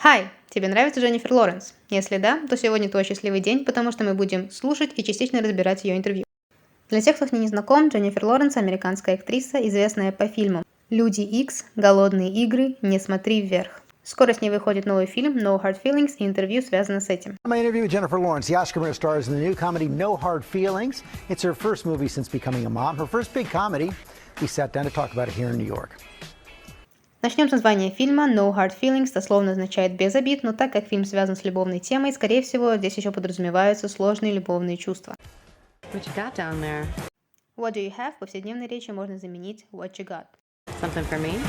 Hi! Тебе нравится Дженнифер Лоуренс? Если да, то сегодня твой счастливый день, потому что мы будем слушать и частично разбирать ее интервью. Для тех, кто с ней не знаком, Дженнифер Лоуренс – американская актриса, известная по фильмам «Люди Икс», «Голодные игры», «Не смотри вверх». Скоро с ней выходит новый фильм «No Hard Feelings», и интервью связано с этим. My interview with Jennifer Lawrence, the Oscar-winner stars in the new comedy No Hard Feelings. It's her first movie since becoming a mom, her first big comedy. We sat down to talk about it here in New York. Начнем с названия фильма. No Hard Feelings дословно означает «без обид», но так как фильм связан с любовной темой, скорее всего, здесь еще подразумеваются сложные любовные чувства. What you got down there? What do you have в повседневной речи можно заменить what you got. Something for me?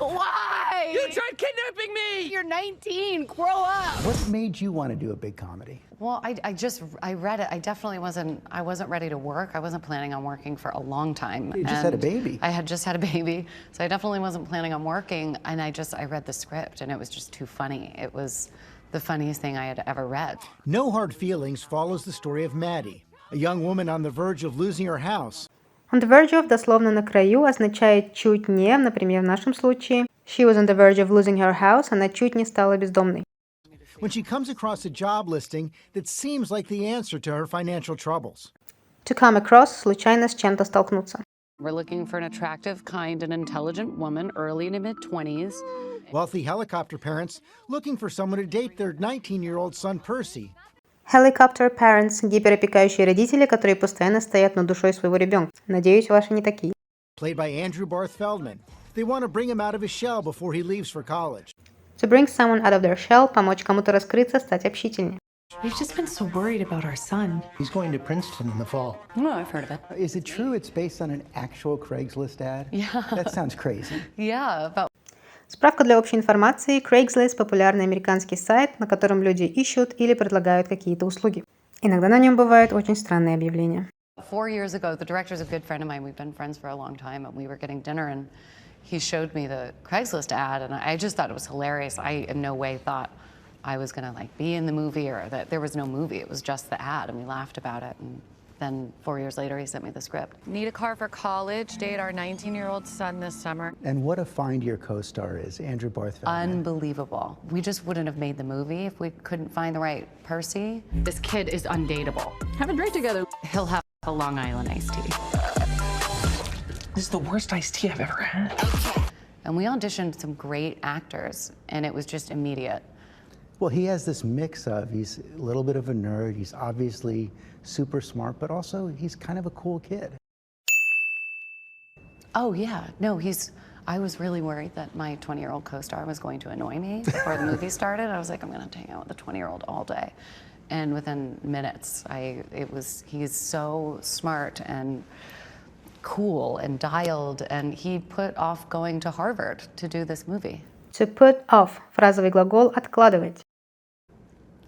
Why? You tried kidnapping me! You're 19. Grow up. What made you want to do a big comedy? Well, I read it. I wasn't ready to work. I wasn't planning on working for a long time. You just had a baby. I had just had a baby, so I definitely wasn't planning on working. And I read the script, and it was just too funny. It was the funniest thing I had ever read. No Hard Feelings follows the story of Maddie, a young woman on the verge of losing her house. On the verge of дословно на краю означает чуть не, например, в нашем случае. She was on the verge of losing her house, она чуть не стала бездомной. When she comes across a job listing that seems like the answer to her financial troubles. To come across – случайно с чем-то столкнуться. We're looking for an attractive, kind, and intelligent woman, early to mid-20s. Wealthy helicopter parents looking for someone to date their 19-year-old son Percy. Helicopter parents – гиперопекающие родители, которые постоянно стоят над душой своего ребенка. Надеюсь, ваши не такие. Played by Andrew Barth Feldman. They want to bring him out of his shell before he leaves for college. To bring someone out of their shell – помочь кому-то раскрыться, стать общительнее. We've just been so worried about our son. He's going to Princeton in the fall. No, I've heard of it. Is it true it's based on an actual Craigslist ad? Yeah. That sounds crazy. Yeah, about Справка для общей информации. Craigslist – популярный американский сайт, на котором люди ищут или предлагают какие-то услуги. Иногда на нем бывают очень странные объявления. 4 years ago, the director's a good friend of mine. We've been friends for a long time, and we were getting dinner, and he showed me the Craigslist ad, and I just thought it was hilarious. I in no way thought I was gonna be in the movie, or that there was no movie. It was just the ad, and we laughed about it. And then 4 years later, he sent me the script. Need a car for college, date our 19-year-old son this summer. And what a find your co-star is, Andrew Barth Feldman. Unbelievable. We just wouldn't have made the movie if we couldn't find the right Percy. This kid is undateable. Have a drink together. He'll have a Long Island iced tea. This is the worst iced tea I've ever had. And we auditioned some great actors, and it was just immediate. Well, he has this mix of, he's a little bit of a nerd, he's obviously super smart, but also he's kind of a cool kid. Oh, yeah. No, I was really worried that my 20-year-old co-star was going to annoy me before the movie started. I was like, I'm going to hang out with a 20-year-old all day. And within minutes, he's so smart and cool and dialed, and he put off going to Harvard to do this movie. To put off – фразовый глагол «откладывать».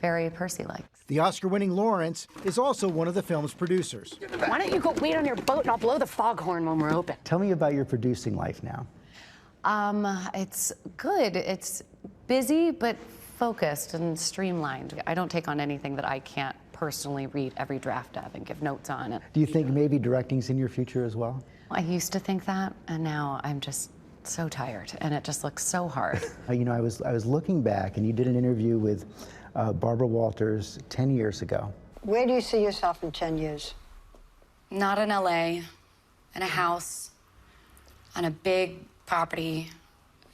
Very Percy-like. The Oscar-winning Lawrence is also one of the film's producers. Why don't you go wait on your boat and I'll blow the foghorn when we're open? Tell me about your producing life now. It's good. It's busy, but focused and streamlined. I don't take on anything that I can't personally read every draft of and give notes on. Do you think maybe directing's in your future as well? I used to think that, and now I'm just so tired, and it just looks so hard. You know, I was looking back, and you did an interview with Barbara Walters 10 years ago. Where do you see yourself in 10 years? Not in LA, in a house, on a big property,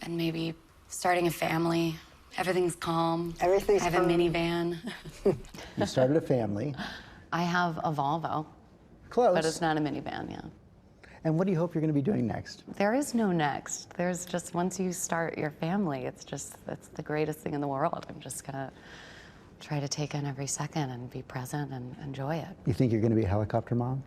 and maybe starting a family. Everything's calm. Everything's I have calm. a minivan. You started a family. I have a Volvo. Close. But it's not a minivan, yeah. And what do you hope you're going to be doing next? There is no next. There's just, once you start your family, it's the greatest thing in the world. I'm just gonna try to take in every second and be present and enjoy it. You think you're going to be a helicopter mom?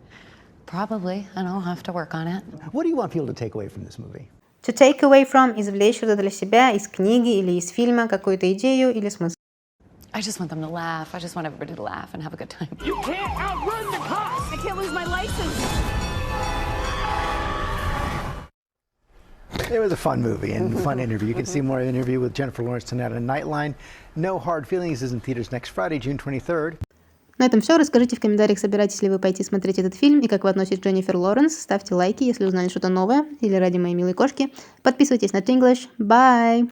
Probably, and I'll have to work on it. What do you want people to take away from this movie? To take away from – извлечь что-то для себя из книги или из фильма, какую-то идею или смысл. I just want them to laugh. I just want everybody to laugh and have a good time. You can't outrun the cops! I can't lose my license. It was a fun movie and a fun interview. You can see more of the interview with Jennifer Lawrence tonight on Nightline. No Hard Feelings is in theaters next Friday, June 23rd. На этом все. Расскажите в комментариях, собираетесь ли вы пойти смотреть этот фильм и как вы относитесь к Дженнифер Лоуренс. Ставьте лайки, если узнали что-то новое или ради моей милой кошки. Подписывайтесь на Tinglish. Bye!